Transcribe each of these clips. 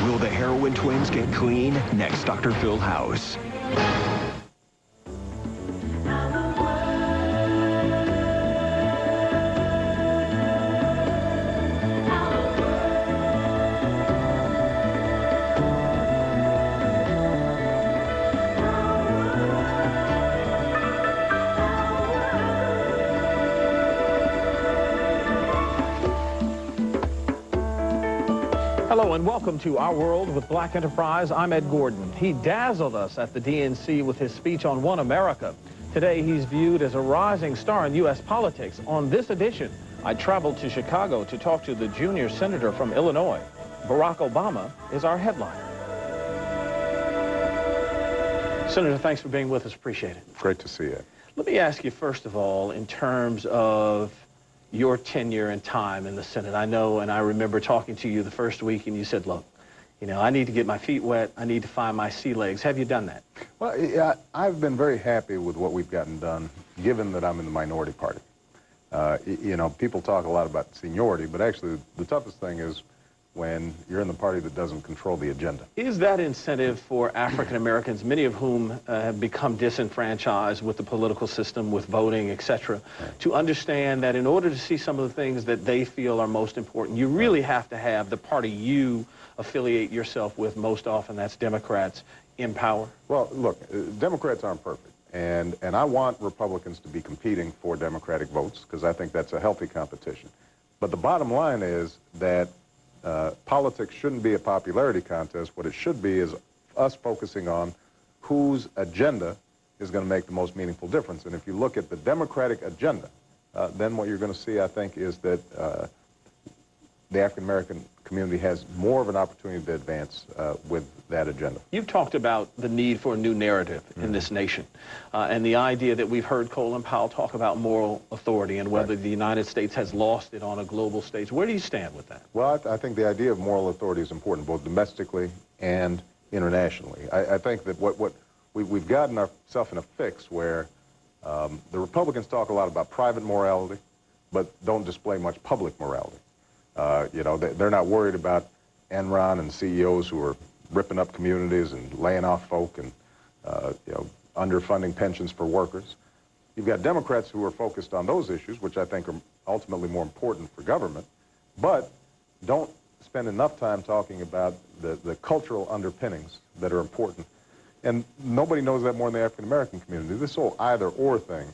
Will the heroin twins get clean? Next, Dr. Phil House. Hello and welcome to Our World with Black Enterprise. I'm Ed Gordon. He dazzled us at the DNC with his speech on One America. Today he's viewed as a rising star in U.S. politics. On this edition, I traveled to Chicago to talk to the junior senator from Illinois. Barack Obama is our headliner. Senator, thanks for being with us. Appreciate it. Great to see you. Let me ask you first of all, in terms of your tenure and time in the Senate. I know, and I remember talking to you the first week, and you said, look, you know, I need to get my feet wet. I need to find my sea legs. Have you done that? Well, yeah, I've been very happy with what we've gotten done, given that I'm in the minority party. You know, people talk a lot about seniority, but actually the toughest thing is when you're in the party that doesn't control the agenda. Is that incentive for African Americans, many of whom have become disenfranchised with the political system, with voting, etc., to understand that in order to see some of the things that they feel are most important, you really have to have the party you affiliate yourself with, most often that's Democrats, in power? Well, look, Democrats aren't perfect, and I want Republicans to be competing for Democratic votes, because I think that's a healthy competition. But the bottom line is that politics shouldn't be a popularity contest. What it should be is us focusing on whose agenda is going to make the most meaningful difference. And if you look at the Democratic agenda, then what you're going to see, I think, is that the African-American community has more of an opportunity to advance with that agenda. You've talked about the need for a new narrative in this nation, and the idea that we've heard Colin Powell talk about moral authority and whether the United States has lost it on a global stage. Where do you stand with that? Well, I think the idea of moral authority is important, both domestically and internationally. I think that what we've gotten ourselves in a fix where the Republicans talk a lot about private morality, but don't display much public morality. You know, they're not worried about Enron and CEOs who are ripping up communities and laying off folk and, you know, underfunding pensions for workers. You've got Democrats who are focused on those issues, which I think are ultimately more important for government, but don't spend enough time talking about the cultural underpinnings that are important. And nobody knows that more than the African-American community. This whole either-or thing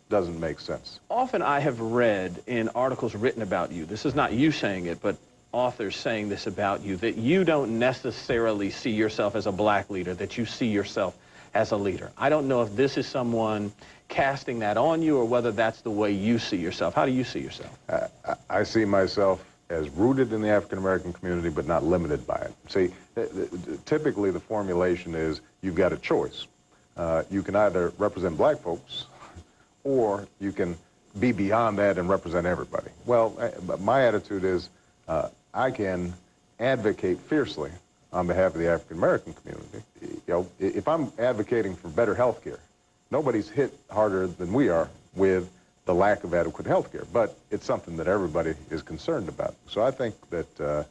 doesn't make sense. Often I have read in articles written about you, this is not you saying it, but authors saying this about you, that you don't necessarily see yourself as a black leader, that you see yourself as a leader. I don't know if this is someone casting that on you or whether that's the way you see yourself. How do you see yourself? I see myself as rooted in the African-American community, but not limited by it. See, typically the formulation is you've got a choice. You can either represent black folks or you can be beyond that and represent everybody. Well, my attitude is I can advocate fiercely on behalf of the African-American community. You know, if I'm advocating for better health care, nobody's hit harder than we are with the lack of adequate health care, but it's something that everybody is concerned about. So I think that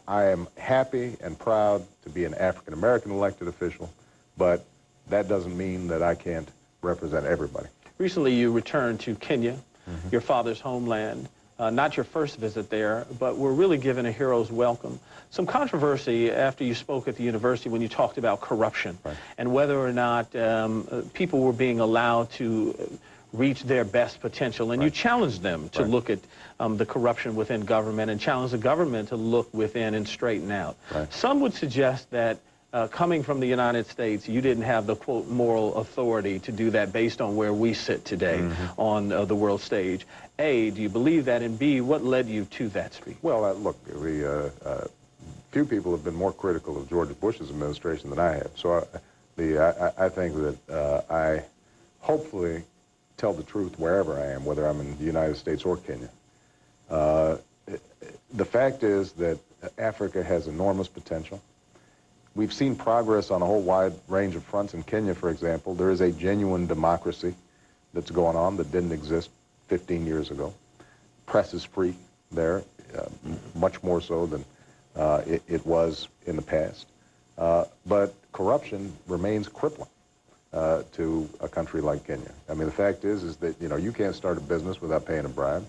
I am happy and proud to be an African-American elected official, but that doesn't mean that I can't represent everybody. Recently you returned to Kenya, your father's homeland. Not your first visit there, but we're really given a hero's welcome. Some controversy after you spoke at the university when you talked about corruption and whether or not people were being allowed to reach their best potential. And you challenged them to look at the corruption within government and challenged the government to look within and straighten out. Some would suggest that coming from the United States, you didn't have the, quote, moral authority to do that based on where we sit today on the world stage. A, do you believe that? And B, what led you to that speech? Well, look, few people have been more critical of George Bush's administration than I have. So I think that I hopefully tell the truth wherever I am, whether I'm in the United States or Kenya. The fact is that Africa has enormous potential. We've seen progress on a whole wide range of fronts. In Kenya, for example, there is a genuine democracy that's going on that didn't exist 15 years ago. Press is free there, much more so than It was in the past. But corruption remains crippling to a country like Kenya. I mean, the fact is that, you know, you can't start a business without paying a bribe.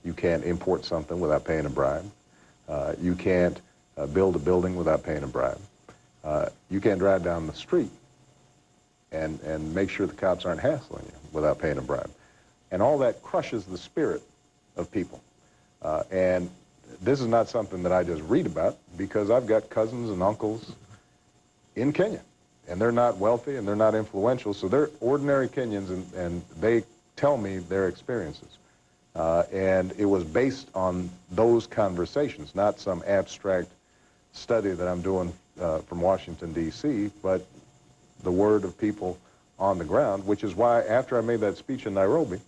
You can't import something without paying a bribe. You can't build a building without paying a bribe. You can't drive down the street and make sure the cops aren't hassling you without paying a bribe. And all that crushes the spirit of people. And this is not something that I just read about, because I've got cousins and uncles in Kenya, and they're not wealthy and they're not influential, so they're ordinary Kenyans, and they tell me their experiences. And it was based on those conversations, not some abstract study that I'm doing from Washington, D.C., but the word of people on the ground, which is why after I made that speech in Nairobi,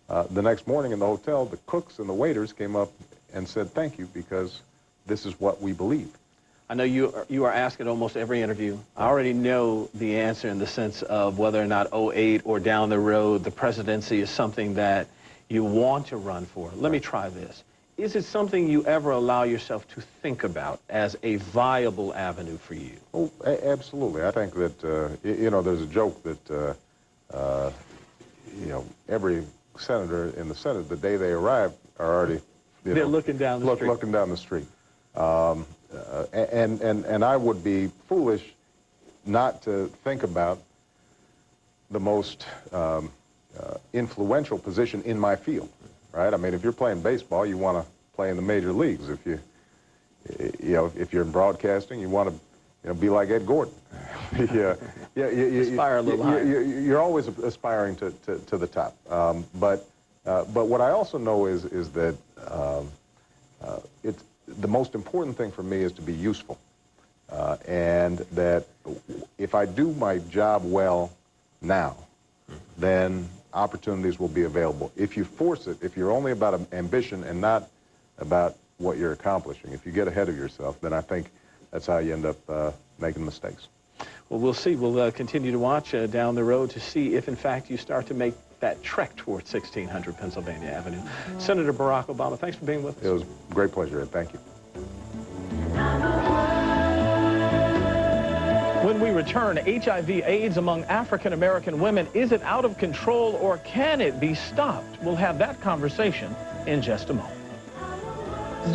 the next morning in the hotel, the cooks and the waiters came up and said thank you, because this is what we believe. I know you are asked at almost every interview. I already know the answer in the sense of whether or not 08 or down the road the presidency is something that you want to run for. Let me try this. Is it something you ever allow yourself to think about as a viable avenue for you? Oh, absolutely. I think that, you know, there's a joke that, you know, every senator in the Senate, the day they arrive, are already, they're looking down the street. Looking down the street. And I would be foolish not to think about the most influential position in my field, right? I mean, if you're playing baseball, you want to play in the major leagues. If you know, if you're in broadcasting, you want to, you know, be like Ed Gordon. Aspire a little higher. You're always aspiring to the top. But what I also know is that it's the most important thing for me is to be useful, and that if I do my job well now, then opportunities will be available. If you force it, if you're only about ambition and not about what you're accomplishing, if you get ahead of yourself, then I think that's how you end up making mistakes. Well, we'll see. We'll continue to watch down the road to see if, in fact, you start to make that trek towards 1600 Pennsylvania Avenue. Senator Barack Obama, thanks for being with us. It was a great pleasure, Ed. Thank you. When we return, HIV/AIDS among African-American women, is it out of control or can it be stopped? We'll have that conversation in just a moment.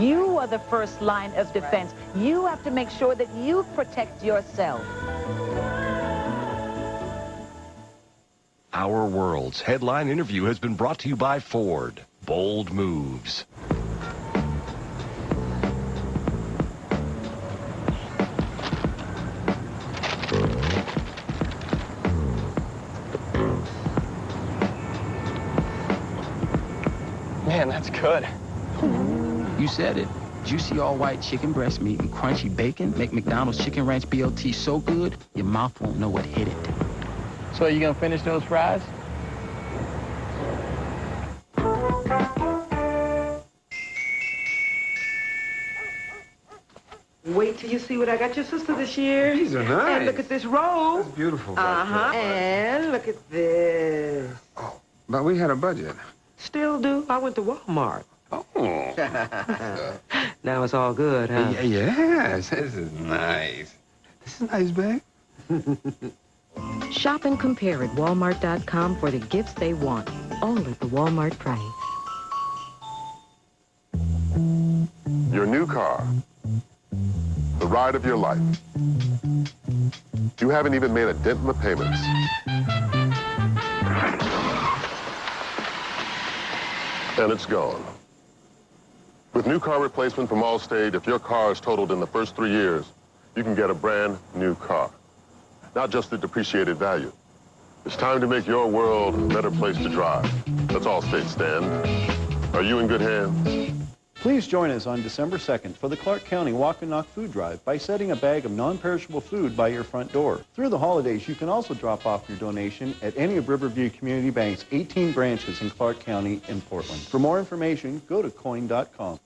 You are the first line of defense. You have to make sure that you protect yourself. Our World's headline interview has been brought to you by Ford. Bold moves. Man, that's good. You said it. Juicy all-white chicken breast meat and crunchy bacon make McDonald's Chicken Ranch BLT so good, your mouth won't know what hit it. So are you gonna finish those fries? Wait till you see what I got your sister this year. These are nice. And look at this robe. That's beautiful. Uh-huh. And look at this. Oh, but we had a budget. Still do. I went to Walmart. Oh. Now it's all good, huh? Yes, this is nice. This is nice, babe. Shop and compare at Walmart.com for the gifts they want, all at the Walmart price. Your new car, the ride of your life. You haven't even made a dent in the payments. And it's gone. With new car replacement from Allstate, if your car is totaled in the first 3 years, you can get a brand new car. Not just the depreciated value. It's time to make your world a better place to drive. That's Allstate, Stan. Are you in good hands? Please join us on December 2nd for the Clark County Walk and Knock Food Drive by setting a bag of non-perishable food by your front door. Through the holidays, you can also drop off your donation at any of Riverview Community Bank's 18 branches in Clark County and Portland. For more information, go to coin.com.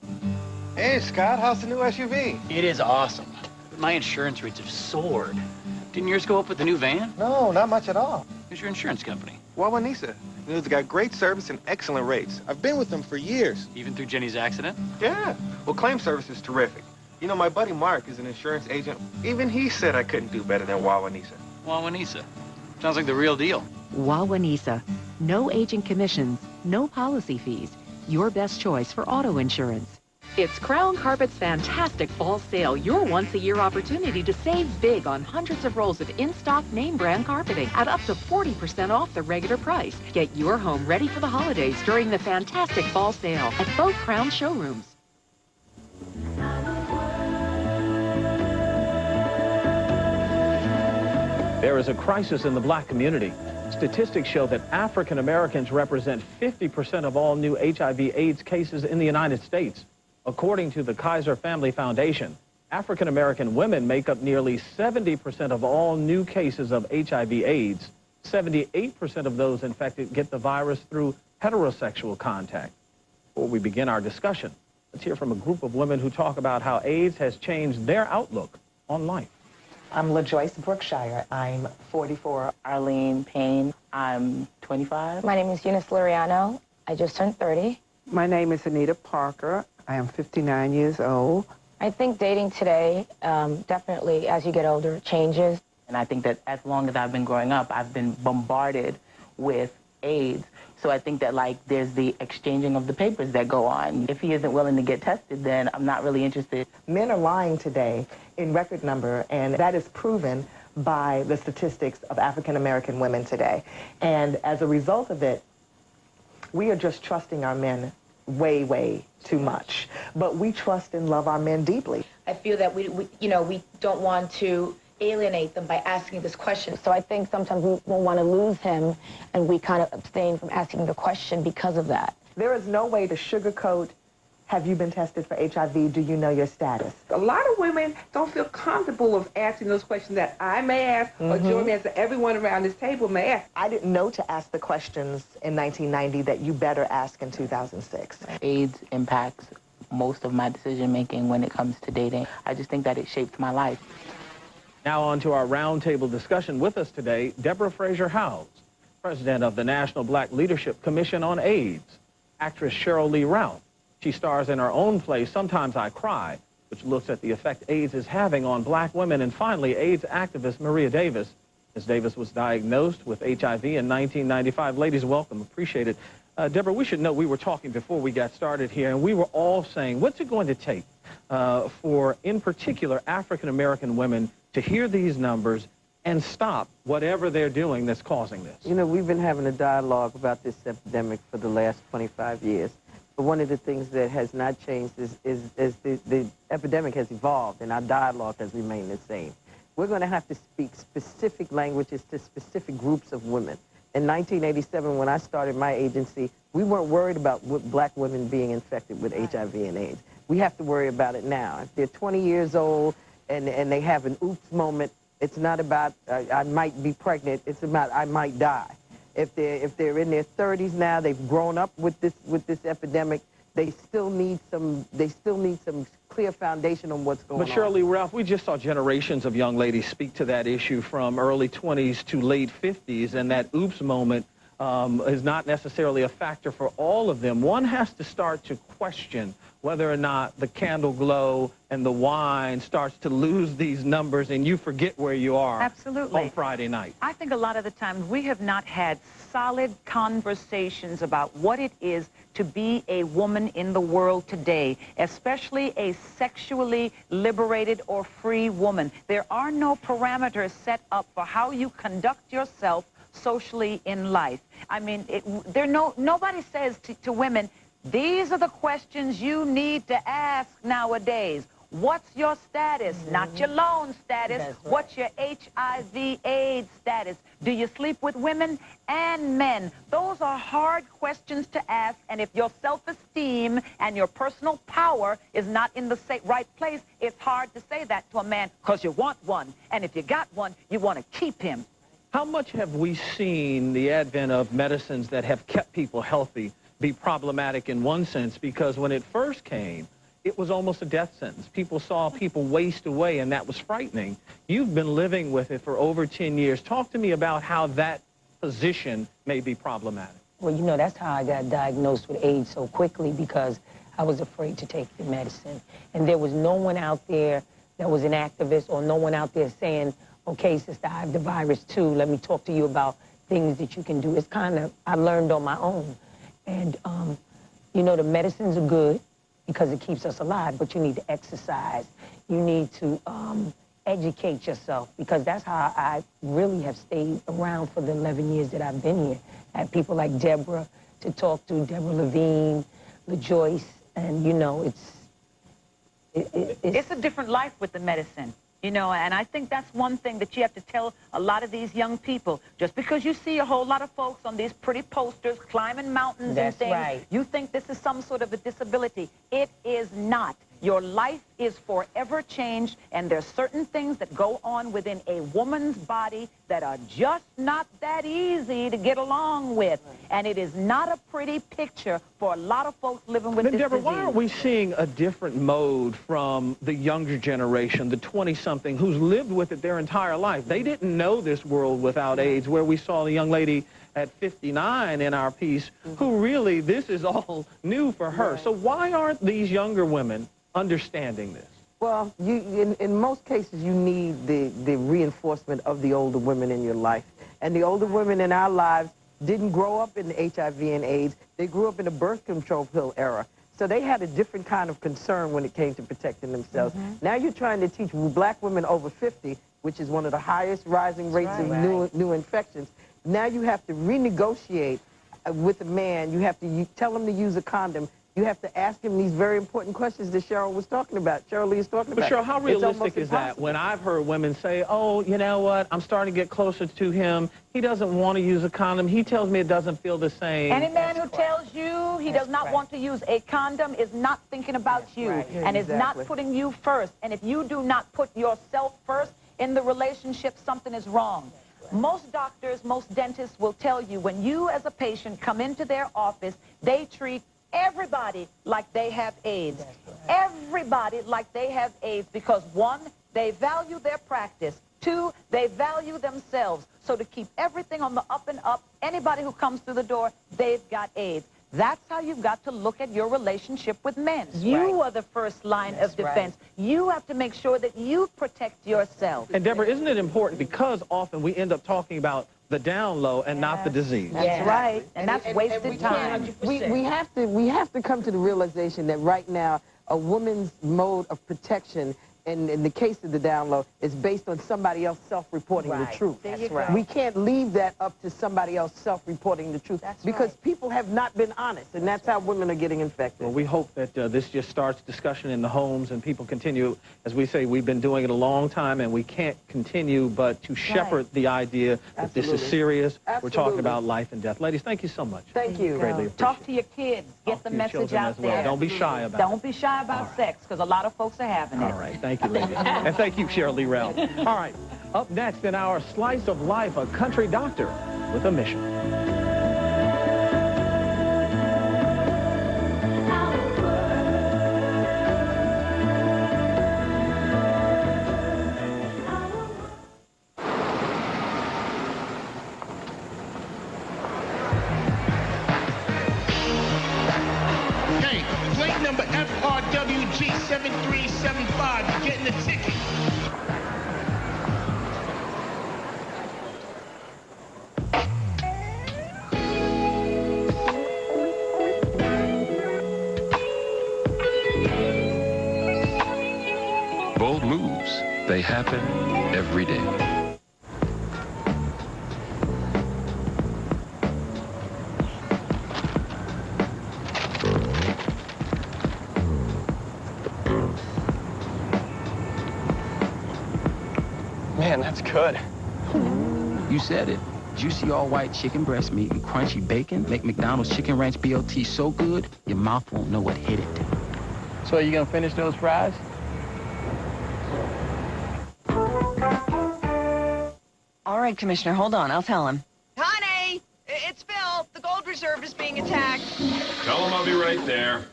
Hey, Scott, how's the new SUV? It is awesome. My insurance rates have soared. Didn't yours go up with the new van? No, not much at all. Who's your insurance company? Wawanisa. They've got great service and excellent rates. I've been with them for years. Even through Jenny's accident? Yeah. Well, claim service is terrific. You know, my buddy Mark is an insurance agent. Even he said I couldn't do better than Wawanisa. Wawanisa. Sounds like the real deal. Wawanisa. No agent commissions, no policy fees. Your best choice for auto insurance. It's Crown Carpet's fantastic fall sale, your once-a-year opportunity to save big on hundreds of rolls of in-stock name brand carpeting at up to 40% off the regular price. Get your home ready for the holidays during the fantastic fall sale at both Crown showrooms. There is a crisis in the black community. Statistics show that African Americans represent 50% of all new HIV/AIDS cases in the United States. According to the Kaiser Family Foundation, African American women make up nearly 70% of all new cases of HIV/AIDS. 78% of those infected get the virus through heterosexual contact. Before we begin our discussion, let's hear from a group of women who talk about how AIDS has changed their outlook on life. I'm LaJoyce Brookshire. I'm 44. Arlene Payne. I'm 25. My name is Eunice Luriano. I just turned 30. My name is Anita Parker. I am 59 years old. I think dating today, definitely as you get older, changes. And I think that as long as I've been growing up, I've been bombarded with AIDS. So I think that, like, there's the exchanging of the papers that go on. If he isn't willing to get tested, then I'm not really interested. Men are lying today in record number, and that is proven by the statistics of African American women today. And as a result of it, we are just trusting our men way, way too much. But we trust and love our men deeply. I feel that we don't want to alienate them by asking this question. So I think sometimes we won't want to lose him, and we kind of abstain from asking the question because of that. There is no way to sugarcoat, have you been tested for HIV? Do you know your status? A lot of women don't feel comfortable of asking those questions that I may ask, or Joy may ask, or everyone around this table may ask. I didn't know to ask the questions in 1990 that you better ask in 2006. AIDS impacts most of my decision-making when it comes to dating. I just think that it shaped my life. Now on to our roundtable discussion. With us today, Deborah Fraser Howes, president of the National Black Leadership Commission on AIDS, actress Cheryl Lee Ralph. She stars in her own play, Sometimes I Cry, which looks at the effect AIDS is having on black women. And finally, AIDS activist Maria Davis. Ms. Davis was diagnosed with HIV in 1995. Ladies, welcome. Appreciate it. Deborah, we should know, we were talking before we got started here, and we were all saying, what's it going to take for, in particular, African-American women to hear these numbers and stop whatever they're doing that's causing this? You know, we've been having a dialogue about this epidemic for the last 25 years. But one of the things that has not changed is the epidemic has evolved, and our dialogue has remained the same. We're going to have to speak specific languages to specific groups of women. In 1987, when I started my agency, we weren't worried about black women being infected with HIV and AIDS. We have to worry about it now. If they're 20 years old and they have an oops moment, it's not about I might be pregnant, it's about I might die. If they're in their 30s now, they've grown up with this epidemic, they still need some clear foundation on what's going on. But Shirley Ralph, we just saw generations of young ladies speak to that issue from early 20s to late 50s, and that oops moment is not necessarily a factor for all of them. One has to start to question whether or not the candle glow and the wine starts to lose these numbers and you forget where you are. Absolutely. On Friday night. I think a lot of the times we have not had solid conversations about what it is to be a woman in the world today, especially a sexually liberated or free woman. There are no parameters set up for how you conduct yourself socially in life. I mean, nobody says to women, these are the questions you need to ask nowadays. What's your status? Not your loan status. Right. What's your HIV/AIDS status? Do you sleep with women and men? Those are hard questions to ask, and if your self-esteem and your personal power is not in the right place, it's hard to say that to a man because you want one, and if you got one, you want to keep him. How much have we seen the advent of medicines that have kept people healthy be problematic in one sense? Because when it first came, it was almost a death sentence. People saw people waste away, and that was frightening. You've been living with it for over 10 years. Talk to me about how that position may be problematic. Well, you know, that's how I got diagnosed with AIDS so quickly, because I was afraid to take the medicine. And there was no one out there that was an activist or no one out there saying, okay, sister, I have the virus too. Let me talk to you about things that you can do. It's kind of, I learned on my own. And, you know, the medicines are good because it keeps us alive, but you need to exercise. You need to educate yourself, because that's how I really have stayed around for the 11 years that I've been here. I had people like Deborah to talk to, Deborah Levine, LaJoyce, and, you know, it's a different life with the medicine. You know, and I think that's one thing that you have to tell a lot of these young people. Just because you see a whole lot of folks on these pretty posters climbing mountains and things, right. You think this is some sort of a disability. It is not. Your life is forever changed, and there's certain things that go on within a woman's body that are just not that easy to get along with. And it is not a pretty picture for a lot of folks living with this Deborah, disease. why aren't we seeing a different mode from the younger generation, the 20-something, who's lived with it their entire life? They didn't know this world without AIDS, where we saw the young lady at 59 in our piece, who really, this is all new for her. So why aren't these younger women understanding this? Well, in most cases, you need the reinforcement of the older women in your life. And the older women in our lives didn't grow up in the HIV and AIDS. They grew up in the birth control pill era. So they had a different kind of concern when it came to protecting themselves. Now you're trying to teach black women over 50, which is one of the highest rising rates of new infections. Now you have to renegotiate with a man. You have to tell him to use a condom. You have to ask him these very important questions that Cheryl was talking about. Cheryl Lee is talking about. But Cheryl, how realistic is that? When I've heard women say, oh, you know what, I'm starting to get closer to him. He doesn't want to use a condom. He tells me it doesn't feel the same. Any man who tells you he does not want to use a condom is not thinking about you and is not putting you first. And if you do not put yourself first in the relationship, something is wrong. Most doctors, most dentists will tell you when you as a patient come into their office, they treat everybody like they have AIDS. Everybody like they have AIDS because, one, they value their practice. Two, they value themselves. So to keep everything on the up and up, anybody who comes through the door, they've got AIDS. That's how you've got to look at your relationship with men. You are the first line of defense. You have to make sure that you protect yourself. And Deborah, isn't it important, because often we end up talking about the down low and not the disease? That's right. And that's wasted time. We have to come to the realization that right now a woman's mode of protection, and in the case of the down low, is based on somebody else self-reporting the truth. We can't leave that up to somebody else self-reporting the truth because people have not been honest, and that's how women are getting infected. Well, we hope that this just starts discussion in the homes and people continue. As we say, we've been doing it a long time, and we can't continue but to shepherd the idea that this is serious. We're talking about life and death. Ladies, thank you so much. Thank you. Greatly appreciate Talk to your kids. Get the message out there. Don't be shy about it. Don't be shy about sex, because a lot of folks are having it. All right. Thank you, ladies. And thank you, Cheryl Lee Ralph. All right. Up next in our Slice of Life, a country doctor with a mission. Hey, plate number FRWG7375. You're getting a ticket. Bold moves. They happen every day. Man, that's good. You said it. Juicy all-white chicken breast meat and crunchy bacon make McDonald's Chicken Ranch BLT so good, your mouth won't know what hit it. So are you gonna finish those fries? All right, Commissioner, hold on. I'll tell him. Honey, it's Phil. The gold reserve is being attacked. Tell him I'll be right there.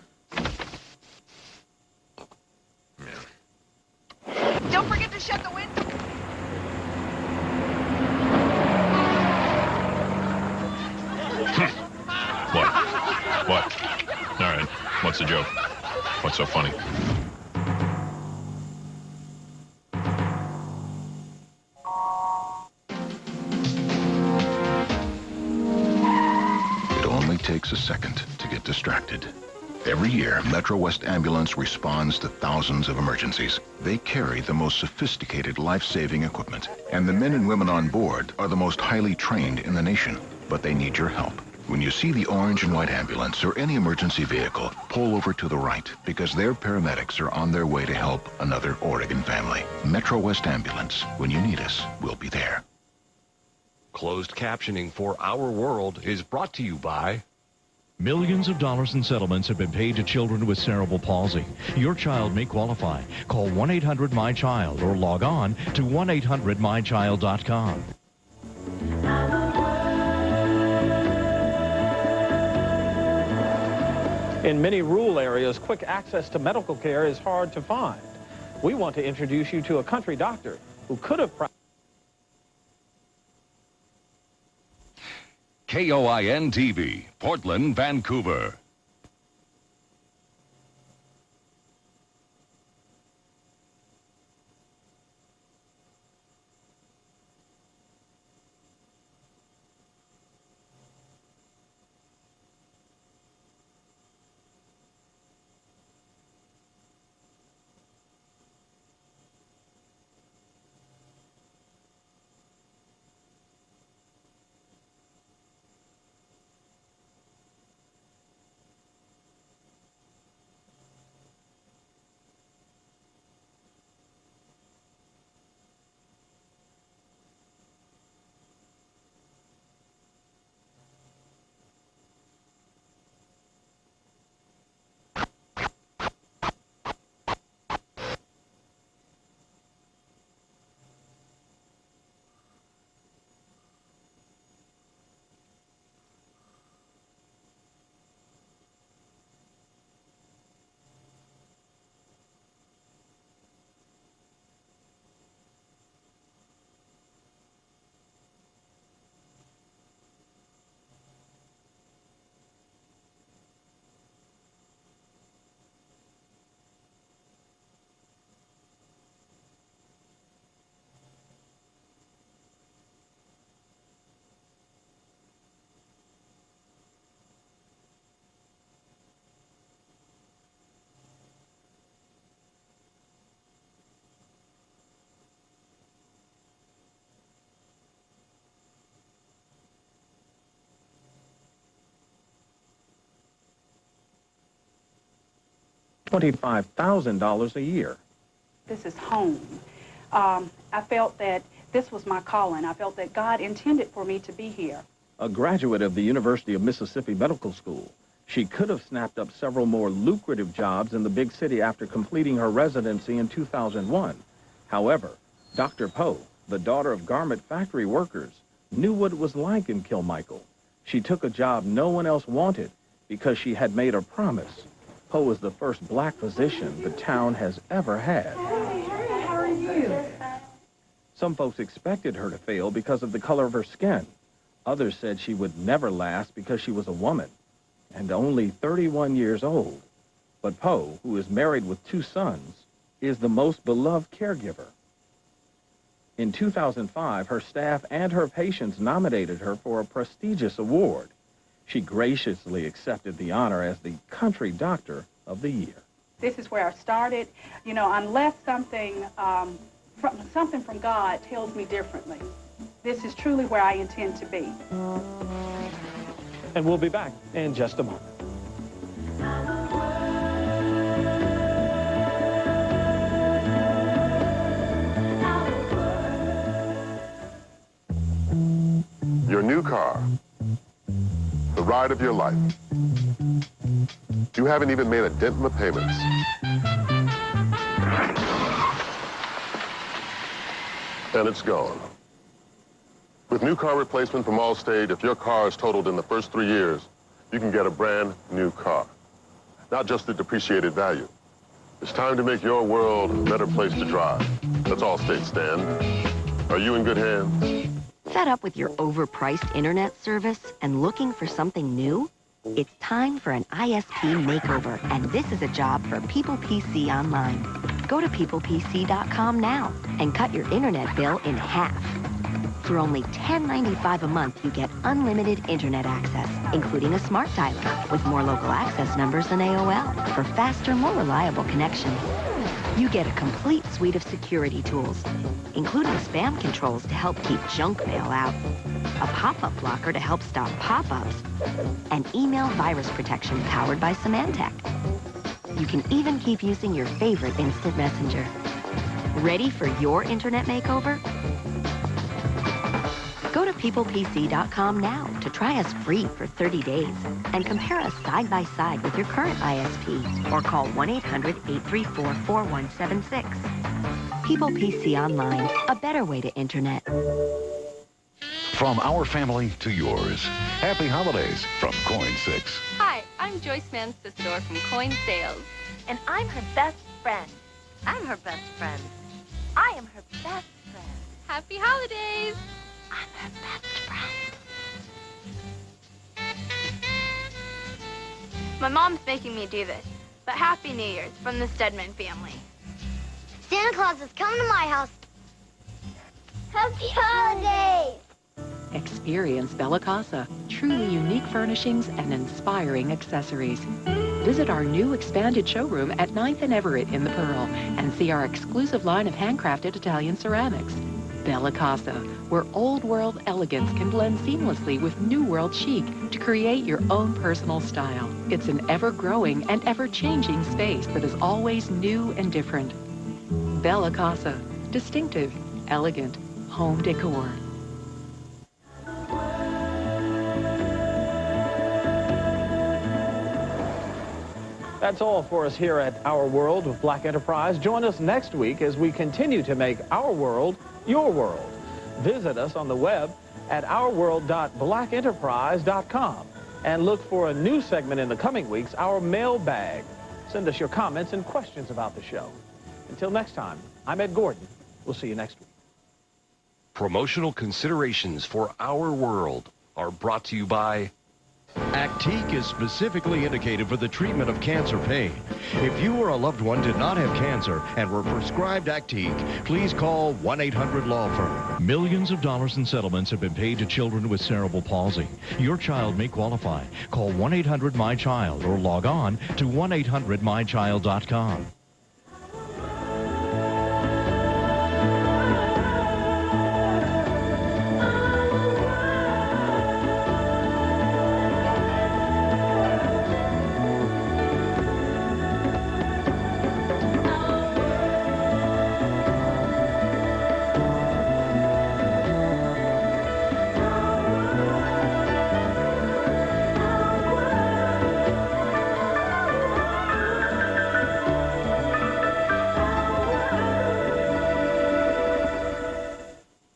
Don't forget to shut the window. What? What? All right. What's the joke? What's so funny? It only takes a second to get distracted. Every year, Metro West Ambulance responds to thousands of emergencies. They carry the most sophisticated life-saving equipment, and the men and women on board are the most highly trained in the nation. But they need your help. When you see the orange and white ambulance or any emergency vehicle, pull over to the right because their paramedics are on their way to help another Oregon family. Metro West Ambulance. When you need us, we'll be there. Closed captioning for Our World is brought to you by... Millions of dollars in settlements have been paid to children with cerebral palsy. Your child may qualify. Call 1-800-MY-CHILD or log on to 1-800-MyChild.com. In many rural areas, quick access to medical care is hard to find. We want to introduce you to a country doctor who could have KOIN-TV, Portland, Vancouver. $25,000 a year. This is home. I felt that this was my calling. I felt that God intended for me to be here. A graduate of the University of Mississippi Medical School, she could have snapped up several more lucrative jobs in the big city after completing her residency in 2001. However, Dr. Poe, the daughter of garment factory workers, knew what it was like in Kilmichael. She took a job no one else wanted because she had made a promise. Poe was the first black physician the town has ever had. Hey, how are you? Some folks expected her to fail because of the color of her skin. Others said she would never last because she was a woman and only 31 years old. But Poe, who is married with 2 sons, is the most beloved caregiver. In 2005, her staff and her patients nominated her for a prestigious award. She graciously accepted the honor as the Country Doctor of the Year. This is where I started. You know, unless something from God tells me differently, this is truly where I intend to be. And we'll be back in just a moment. Your new car, the ride of your life. You haven't even made a dent in the payments. And it's gone. With new car replacement from Allstate, if your car is totaled in the first 3 years, you can get a brand new car. Not just the depreciated value. It's time to make your world a better place to drive. That's Allstate, Stan. Are you in good hands? Fed up with your overpriced internet service and looking for something new? It's time for an ISP makeover, and this is a job for People PC Online. Go to peoplepc.com now and cut your internet bill in half. For only $10.95 a month, you get unlimited internet access, including a smart dialer with more local access numbers than AOL for faster, more reliable connection. You get a complete suite of security tools, including spam controls to help keep junk mail out, a pop-up blocker to help stop pop-ups, and email virus protection powered by Symantec. You can even keep using your favorite instant messenger. Ready for your internet makeover? Go to peoplepc.com now to try us free for 30 days and compare us side by side with your current ISP or call 1-800-834-4176. People PC Online, a better way to internet. From our family to yours, happy holidays from Coin 6. Hi, I'm Joyce Mansistor from Coin Sales. And I'm her best friend. I'm her best friend. I am her best friend. Happy holidays! I'm her best friend. My mom's making me do this, but Happy New Year's from the Stedman family. Santa Claus is coming to my house. Happy holidays! Experience Bella Casa, truly unique furnishings and inspiring accessories. Visit our new expanded showroom at 9th and Everett in the Pearl and see our exclusive line of handcrafted Italian ceramics. Bella Casa, where old world elegance can blend seamlessly with new world chic to create your own personal style. It's an ever-growing and ever-changing space that is always new and different. Bella Casa, distinctive, elegant, home decor. That's all for us here at Our World with Black Enterprise. Join us next week as we continue to make our world your world. Visit us on the web at ourworld.blackenterprise.com and look for a new segment in the coming weeks, Our Mailbag. Send us your comments and questions about the show. Until next time, I'm Ed Gordon. We'll see you next week. Promotional considerations for Our World are brought to you by Actique is specifically indicated for the treatment of cancer pain. If you or a loved one did not have cancer and were prescribed Actique, please call 1-800-LAW-FIRM. Millions of dollars in settlements have been paid to children with cerebral palsy. Your child may qualify. Call 1-800-MY-CHILD or log on to 1-800-MyChild.com.